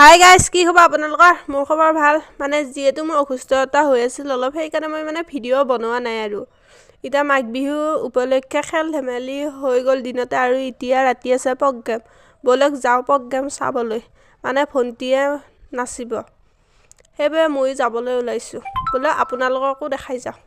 Hi guys, কি খবৰ আপোনালোকৰ? মোৰ খবৰ ভাল। মানে যিহেতু মোৰ অসুস্থতা হৈ আছিল অলপ, সেইকাৰণে মই ভিডিঅ' বনোৱা নাই আৰু। এতিয়া মাঘ বিহু উপলক্ষে খেল ধেমালি হৈ গ'ল দিনতে, আৰু এতিয়া ৰাতি আছে প্ৰগ্ৰেম। ব'লক যাওঁ প্ৰগ্ৰেম চাবলৈ। ভণ্টিয়ে নাচিব, সেইবাবে ময়ো যাবলৈ ওলাইছোঁ। ব'লক আপোনালোককো দেখাই যাওঁ।